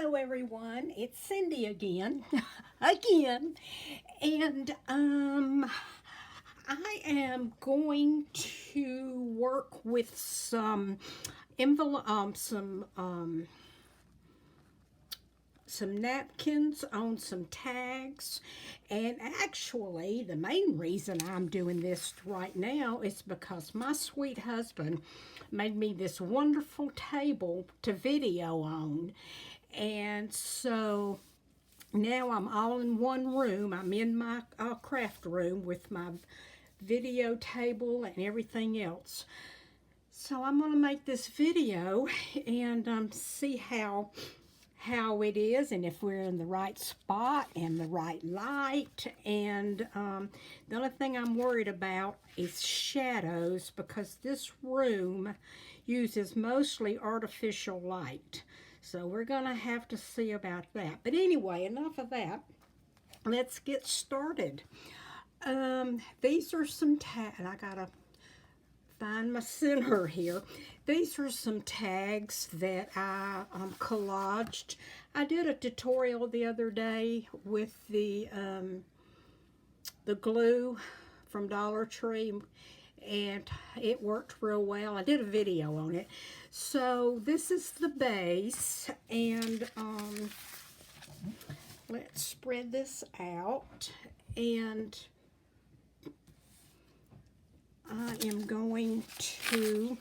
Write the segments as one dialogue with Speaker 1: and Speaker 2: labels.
Speaker 1: Hello, everyone. It's Cindy again, again, and I am going to work with some envelope, some napkins on some tags. And actually, the main reason I'm doing this right now is because my sweet husband made me this wonderful table to video on. And so now I'm all in one room. I'm in my craft room with my video table and everything else. So I'm going to make this video and see how it is and if we're in the right spot and the right light. And the only thing I'm worried about is shadows, because this room uses mostly artificial light. So we're going to have to see about that. But anyway, enough of that. Let's get started. These are some tags. I got to find my center here. These are some tags that I collaged. I did a tutorial the other day with the glue from Dollar Tree, and it worked real well. I did a video on it. So this is the base, and let's spread this out, and I am going to,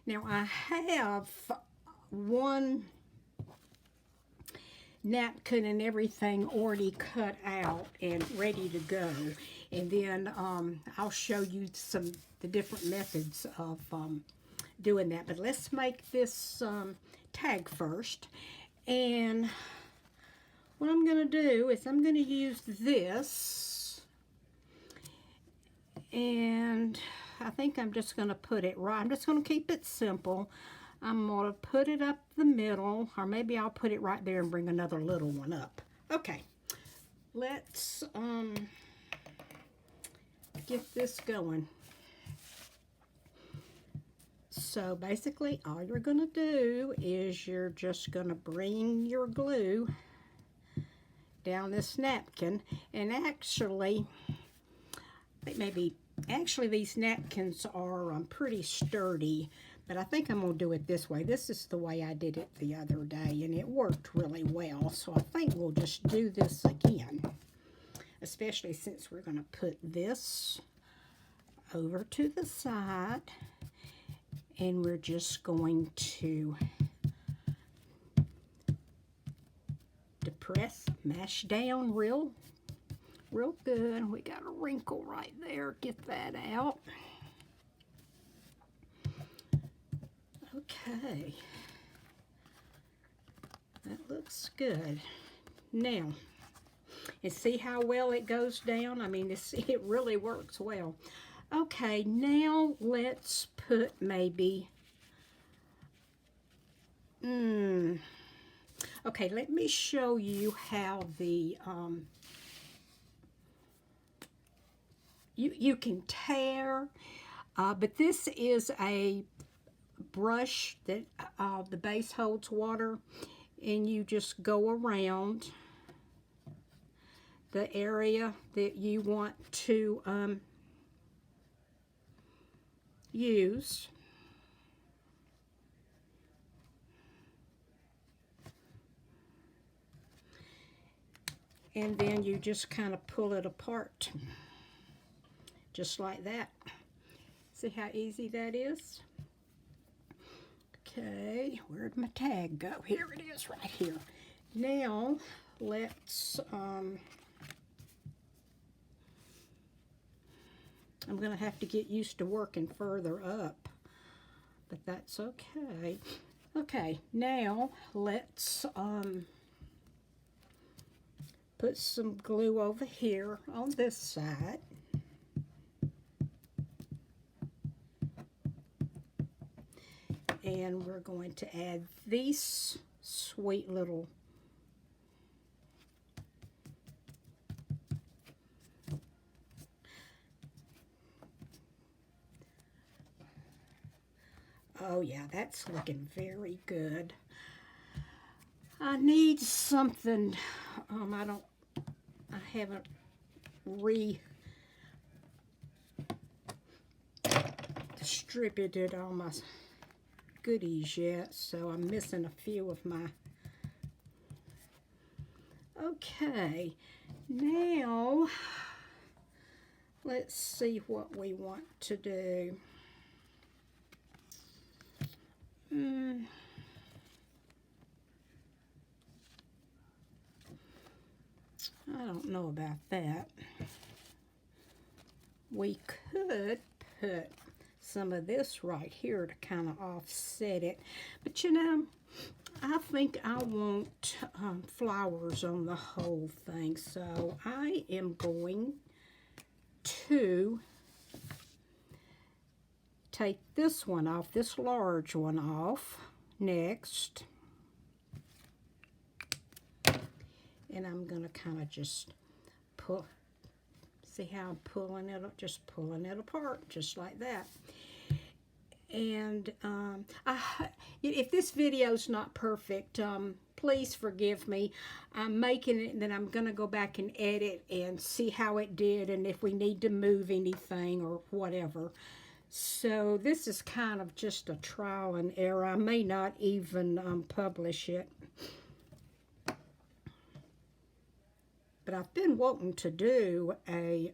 Speaker 1: now I have one napkin and everything already cut out and ready to go, and then I'll show you the different methods of doing that. But let's make this tag first. And what I'm going to do is I'm going to use this, and I think I'm just going to put it right. I'm just going to keep it simple. I'm going to put it up the middle, or maybe I'll put it right there and bring another little one up. Okay, let's get this going. So basically all you're going to do is you're just going to bring your glue down this napkin, and actually these napkins are pretty sturdy, but I think I'm going to do it this way. This is the way I did it the other day, and it worked really well. So I think we'll just do this again, especially since we're going to put this over to the side, and we're just going to depress, mash down real good. We got a wrinkle right there. Get that out. Okay. That looks good. Now, and see how well it goes down? I mean, it really works well. Okay, now let's put maybe, okay, let me show you how the, you can tear, but this is a brush that the base holds water, and you just go around the area that you want to use. And then you just kind of pull it apart, just like that. See how easy that is? Okay, where'd my tag go? Here it is, right here. Now, let's, I'm going to have to get used to working further up, but that's okay. Okay, now let's put some glue over here on this side. And we're going to add these sweet little oh yeah, that's looking very good. I need something. I haven't redistributed all my goodies yet, so I'm missing a few of my. Okay, now let's see what we want to do. I don't know about that. We could put some of this right here to kind of offset it, but you know, I think I want flowers on the whole thing, so I am going to take this one off, this large one off next. And I'm going to kind of just pull, see how I'm pulling it, just pulling it apart, just like that. And if this video's not perfect, please forgive me. I'm making it, and then I'm going to go back and edit and see how it did and if we need to move anything or whatever. So this is kind of just a trial and error. I may not even publish it. But I've been wanting to do a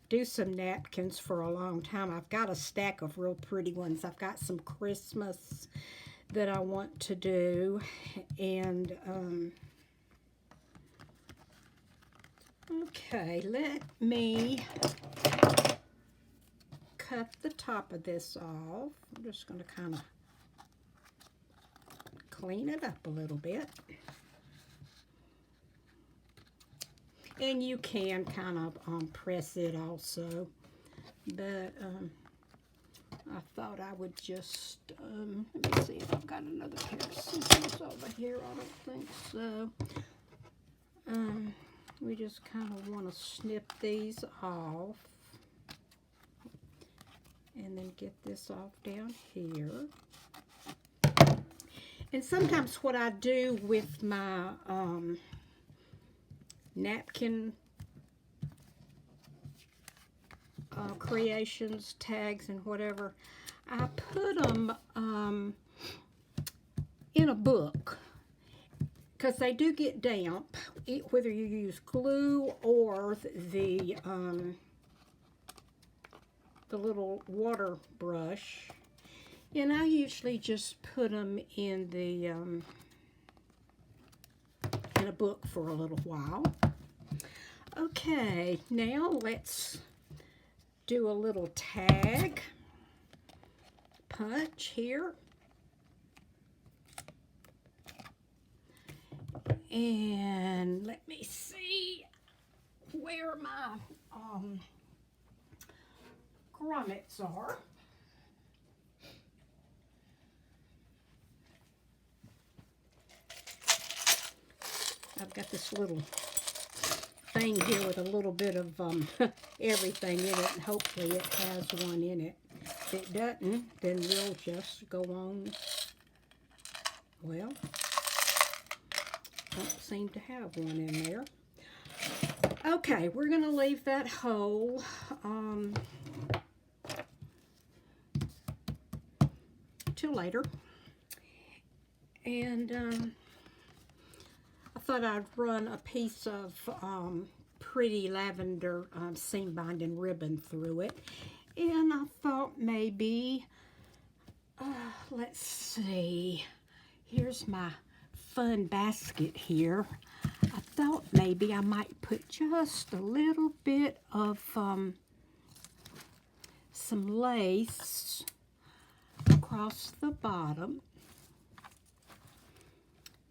Speaker 1: do some napkins for a long time. I've got a stack of real pretty ones. I've got some Christmas that I want to do, and okay, let me cut the top of this off. I'm just going to kind of clean it up a little bit. And you can kind of press it also, but I thought I would just, let me see if I've got another pair of scissors over here. I don't think so. We just kind of want to snip these off and then get this off down here. And sometimes what I do with my napkin creations, tags, and whatever, I put them in a book because they do get damp, whether you use glue or the little water brush. And I usually just put them in the in a book for a little while. Okay, now let's do a little tag punch here. And let me see where my grommets are. I've got this little thing here with a little bit of everything in it, and hopefully it has one in it. If it doesn't, then we'll just go on. Well, don't seem to have one in there. Okay, we're going to leave that whole. Till later. And I thought I'd run a piece of pretty lavender seam binding ribbon through it. And I thought maybe, let's see, here's my fun basket here. I thought maybe I might put just a little bit of some lace across the bottom.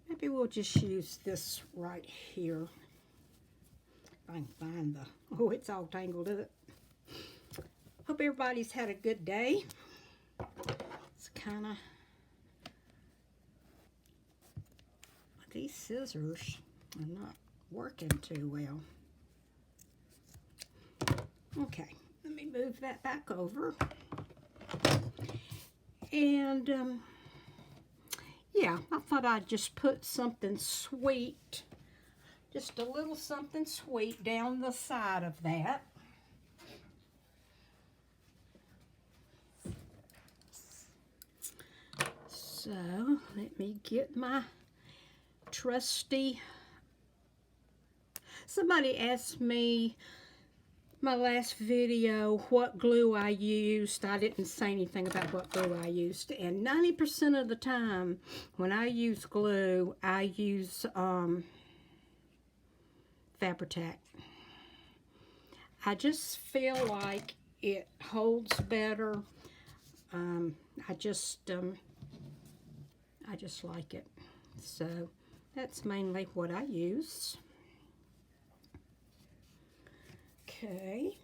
Speaker 1: Maybe we'll just use this right here. If I can find the, oh, it's all tangled up. Hope everybody's had a good day. It's kind of, these scissors are not working too well. Okay, let me move that back over. And yeah, I thought I'd just put something sweet, just a little something sweet down the side of that. So let me get my trusty. Somebody asked me my last video what glue I used. I didn't say anything about what glue I used, and 90% of the time when I use glue, I use Fabri-Tac. I just feel like it holds better. I just like it. So that's mainly what I use. Okay.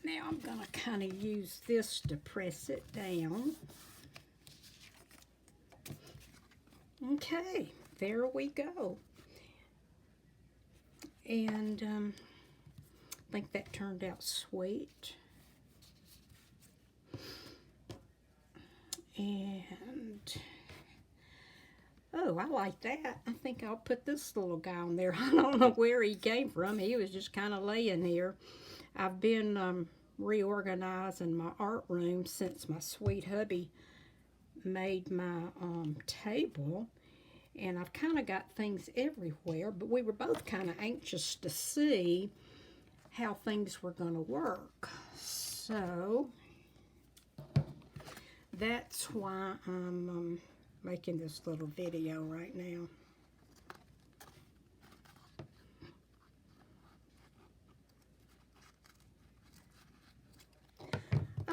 Speaker 1: Now I'm going to kind of use this to press it down. Okay, there we go. And I think that turned out sweet. And oh, I like that. I think I'll put this little guy on there. I don't know where he came from. He was just kind of laying here. I've been reorganizing my art room since my sweet hubby made my table. And I've kind of got things everywhere, but we were both kind of anxious to see how things were going to work. So that's why I'm making this little video right now.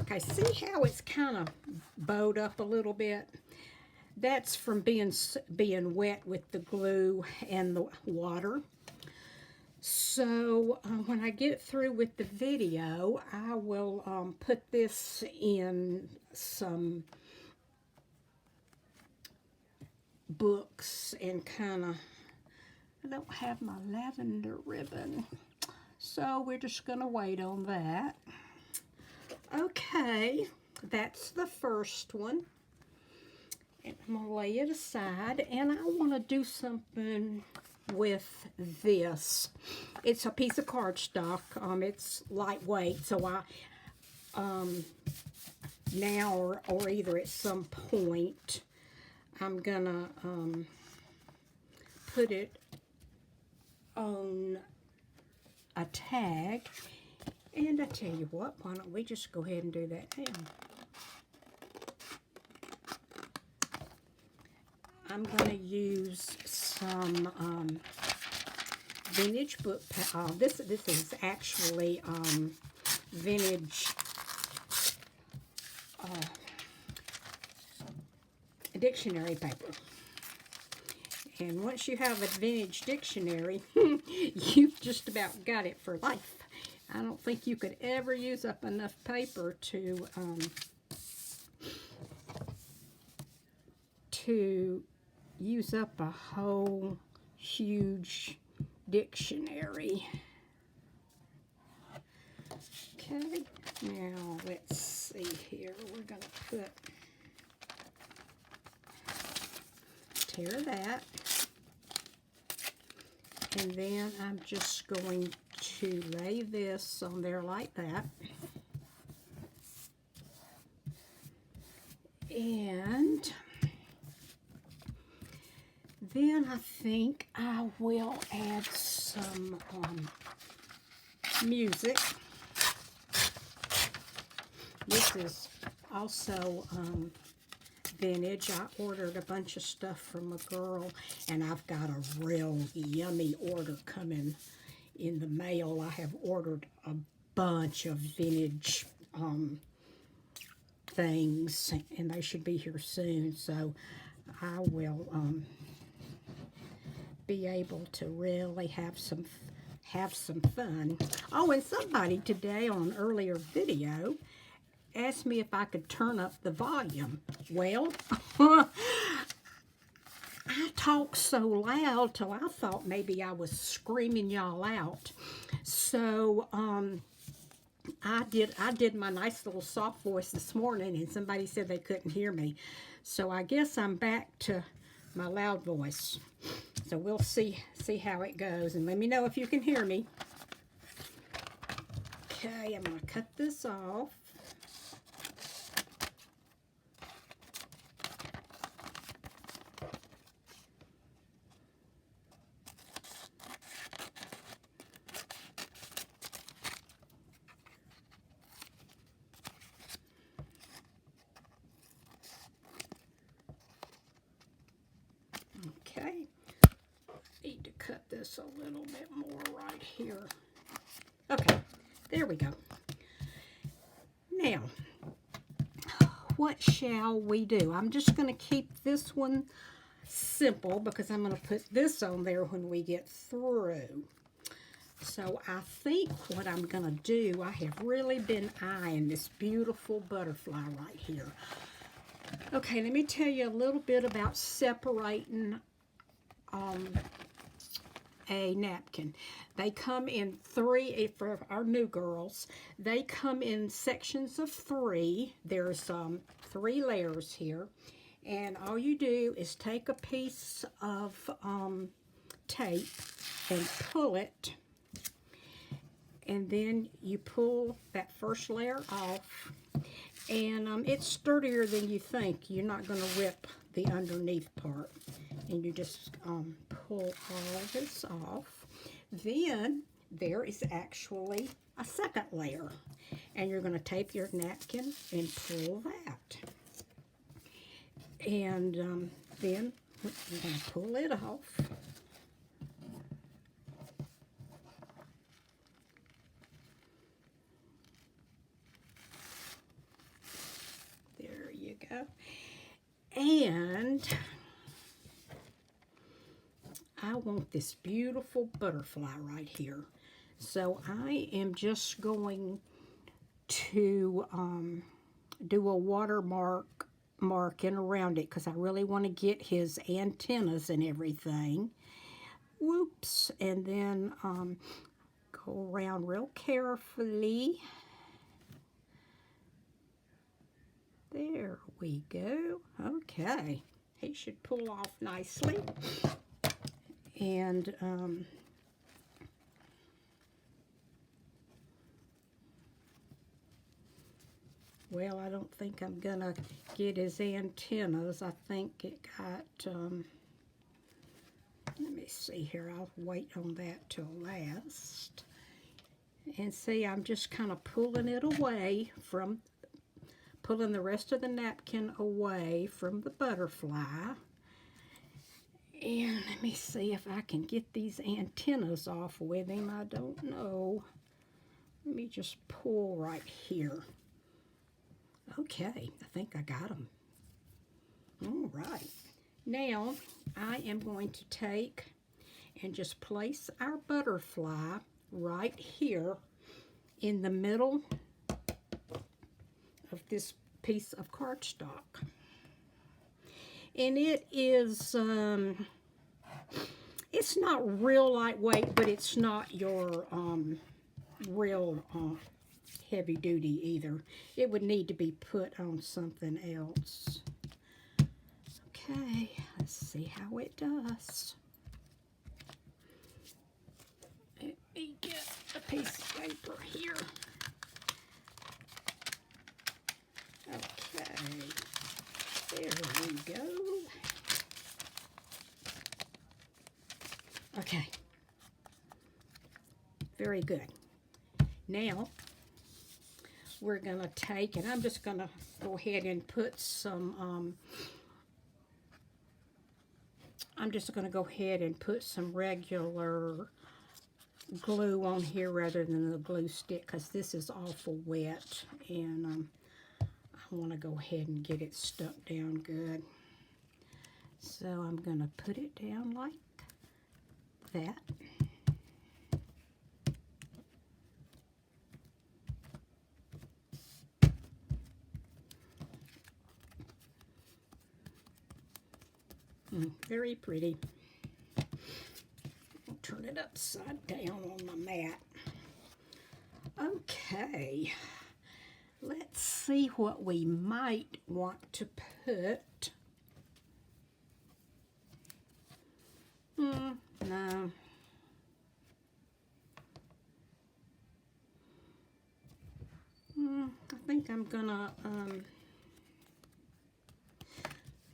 Speaker 1: Okay, see how it's kind of bowed up a little bit? That's from being wet with the glue and the water. So when I get through with the video, I will put this in some books and kind of, I don't have my lavender ribbon, so we're just going to wait on that. Okay, that's the first one. And I'm going to lay it aside, and I want to do something with this. It's a piece of cardstock. It's lightweight, so I now or either at some point I'm gonna put it on a tag. And I tell you what, why don't we just go ahead and do that now? I'm going to use some vintage book. This is actually vintage dictionary paper. And once you have a vintage dictionary, you've just about got it for life. I don't think you could ever use up enough paper to use up a whole huge dictionary. Okay, now let's see here. We're going to tear that. And then I'm just going to lay this on there like that. And then I think I will add some music. This is also vintage. I ordered a bunch of stuff from a girl, and I've got a real yummy order coming in the mail. I have ordered a bunch of vintage things, and they should be here soon, so I will be able to really have some fun. Oh, and somebody today on an earlier video asked me if I could turn up the volume. Well, I talk so loud till I thought maybe I was screaming y'all out. So I did my nice little soft voice this morning, and somebody said they couldn't hear me. So I guess I'm back to my loud voice. So we'll see how it goes, and let me know if you can hear me. Okay, I'm going to cut this off. Okay, need to cut this a little bit more right here. Okay, there we go. Now, what shall we do? I'm just going to keep this one simple because I'm going to put this on there when we get through. So I think what I'm going to do, I have really been eyeing this beautiful butterfly right here. Okay, let me tell you a little bit about separating a napkin. They come in three, for our new girls, they come in sections of three. There's 3 layers here. And all you do is take a piece of tape and pull it. And then you pull that first layer off. And it's sturdier than you think. You're not going to rip the underneath part. And you just pull all this off. Then there is actually a second layer. And you're going to take your napkin and pull that. And then you're going to pull it off. There you go. And I want this beautiful butterfly right here. So I am just going to do a watermark marking around it because I really want to get his antennas and everything. Whoops. And then go around real carefully. There we go. Okay. He should pull off nicely. And well, I don't think I'm gonna get his antennas. I think it got, let me see here. I'll wait on that till last. And see, I'm just kind of pulling it away from, pulling the rest of the napkin away from the butterfly. And let me see if I can get these antennas off with him. I don't know. Let me just pull right here. Okay, I think I got them. All right. Now, I am going to take and just place our butterfly right here in the middle of this piece of cardstock. And it is, it's not real lightweight, but it's not your real heavy duty either. It would need to be put on something else. Okay, let's see how it does. Let me get a piece of paper here. Okay, there we go. Okay, very good. Now, we're going to take, and I'm just going to go ahead and put some, I'm just going to go ahead and put some regular glue on here rather than the glue stick because this is awful wet, and I want to go ahead and get it stuck down good. So I'm going to put it down like that. Very pretty. I'll turn it upside down on my mat. Okay. Okay, let's see what we might want to put. No. I think I'm gonna, let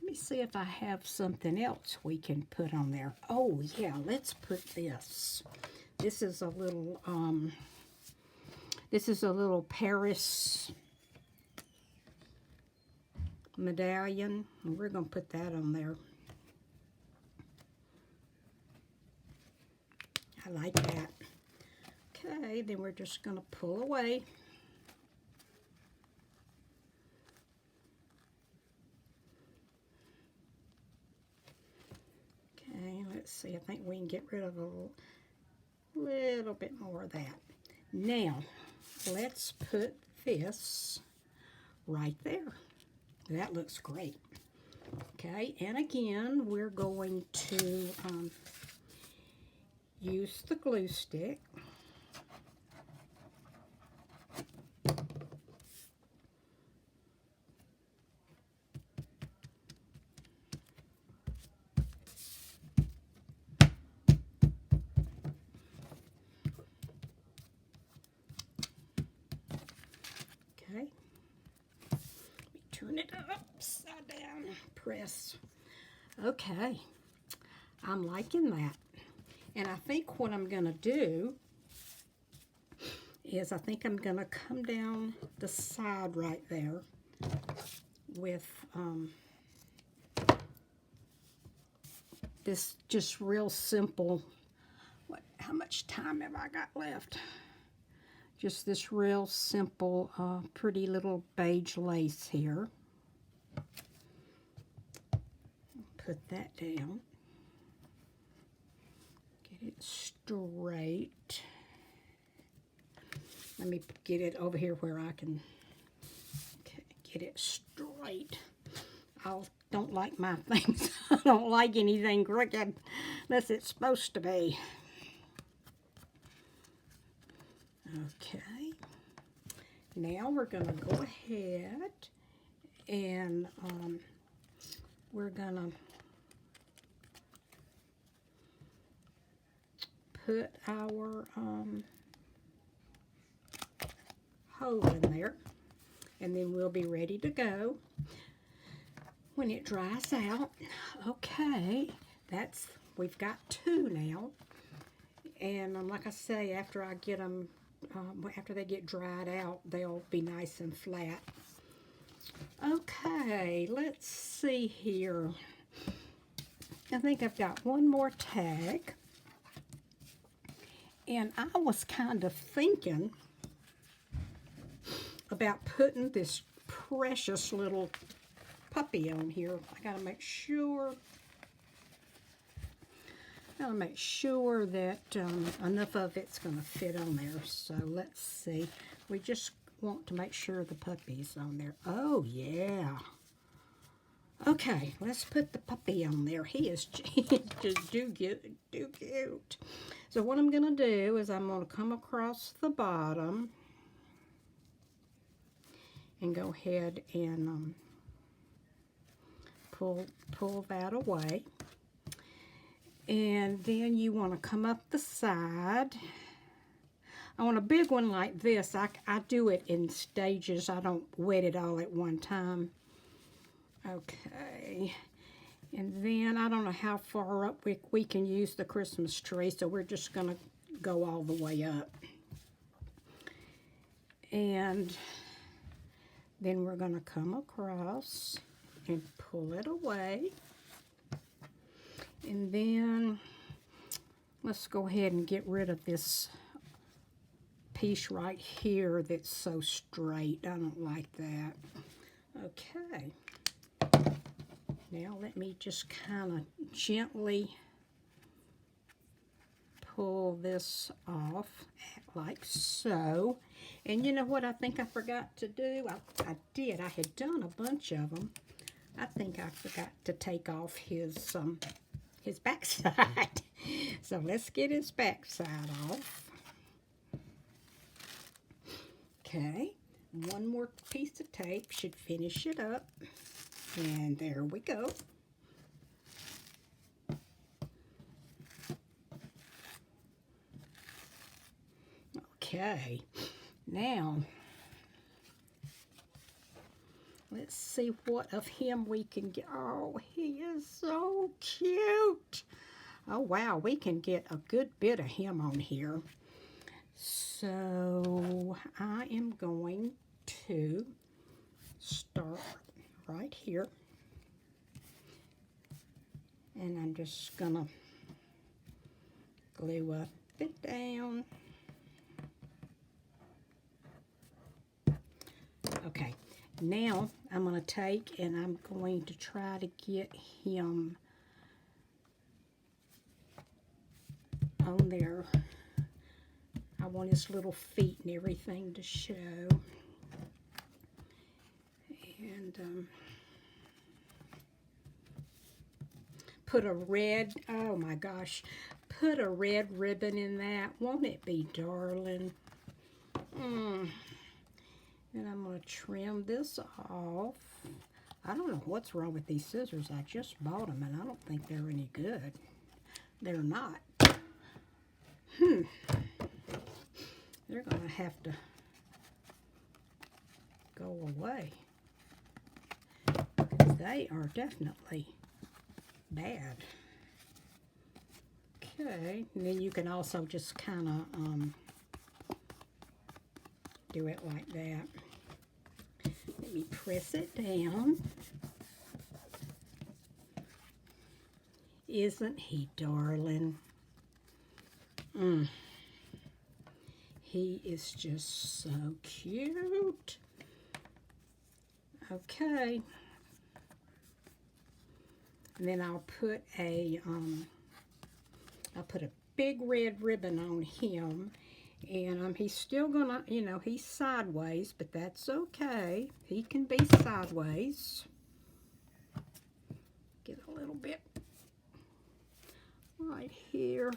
Speaker 1: me see if I have something else we can put on there. Oh yeah, let's put this. This is a little Paris medallion. We're gonna put that on there. I like that. Okay, then we're just gonna pull away. Okay, let's see. I think we can get rid of a little bit more of that. Now, let's put this right there. That looks great. Okay, and again, we're going to use the glue stick. Okay, turn it upside down, press. Okay, I'm liking that. And I think what I'm going to do is I think I'm going to come down the side right there with this just real simple, how much time have I got left? Just this real simple, pretty little beige lace here. Put that down. Get it straight. Let me get it over here where I can get it straight. I don't like my things. I don't like anything crooked unless it's supposed to be. Okay. Now we're going to go ahead and we're going to put our hole in there, and then we'll be ready to go when it dries out. Okay, we've got two now, and like I say, after I get them, after they get dried out, they'll be nice and flat. Okay, let's see here. I think I've got one more tag. And I was kind of thinking about putting this precious little puppy on here. I gotta make sure that enough of it's gonna fit on there. So let's see. We just want to make sure the puppy's on there. Oh yeah. Okay, let's put the puppy on there. He is just too cute. So what I'm going to do is I'm going to come across the bottom and go ahead and pull that away. And then you want to come up the side. I want a big one like this. I do it in stages. I don't wet it all at one time. Okay. And then I don't know how far up we can use the Christmas tree, so we're just going to go all the way up. And then we're going to come across and pull it away. And then let's go ahead and get rid of this piece right here that's so straight. I don't like that. Okay. Now let me just kind of gently pull this off like so. And you know what I think I forgot to do? I did. I had done a bunch of them. I think I forgot to take off his backside. So let's get his backside off. Okay, one more piece of tape should finish it up. And there we go. Okay, now let's see what of him we can get. Oh, he is so cute. Oh, wow, we can get a good bit of him on here. So I am going to start right here. And I'm just going to glue up it down. Okay, now I'm going to take and I'm going to try to get him on there. I want his little feet and everything to show. And put a red, oh my gosh, put a red ribbon in that. Won't it be darling? And I'm going to trim this off. I don't know what's wrong with these scissors. I just bought them and I don't think they're any good. They're not. They're going to have to go away. Because they are definitely bad. Okay, and then you can also just kind of do it like that. Let me press it down. Isn't he darling? He is just so cute. Okay. And then I'll put a big red ribbon on him. And he's still gonna, you know, he's sideways, but that's okay. He can be sideways. Get a little bit right here.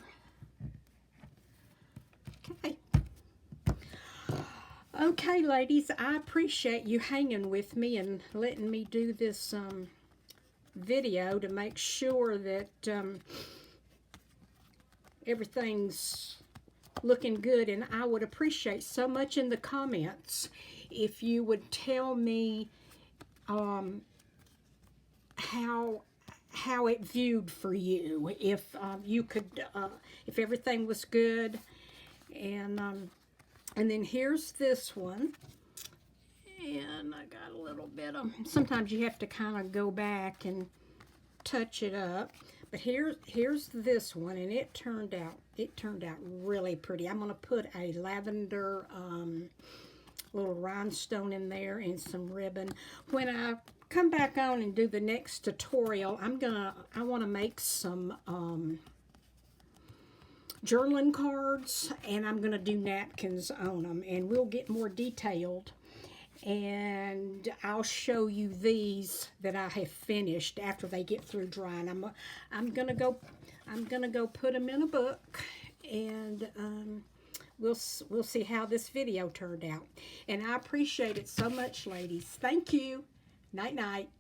Speaker 1: Okay. Okay, ladies, I appreciate you hanging with me and letting me do this video to make sure that everything's looking good. And I would appreciate so much in the comments if you would tell me how it viewed for you, if you could, if everything was good. And then here's this one, and I got a little bit of, sometimes you have to kind of go back and touch it up. But here's this one, and it turned out really pretty. I'm going to put a lavender little rhinestone in there and some ribbon. When I come back on and do the next tutorial, I want to make some journaling cards, and I'm going to do napkins on them, and we'll get more detailed. And I'll show you these that I have finished after they get through drying. I'm gonna go put them in a book, and we'll see how this video turned out. And I appreciate it so much, ladies. Thank you. Night night.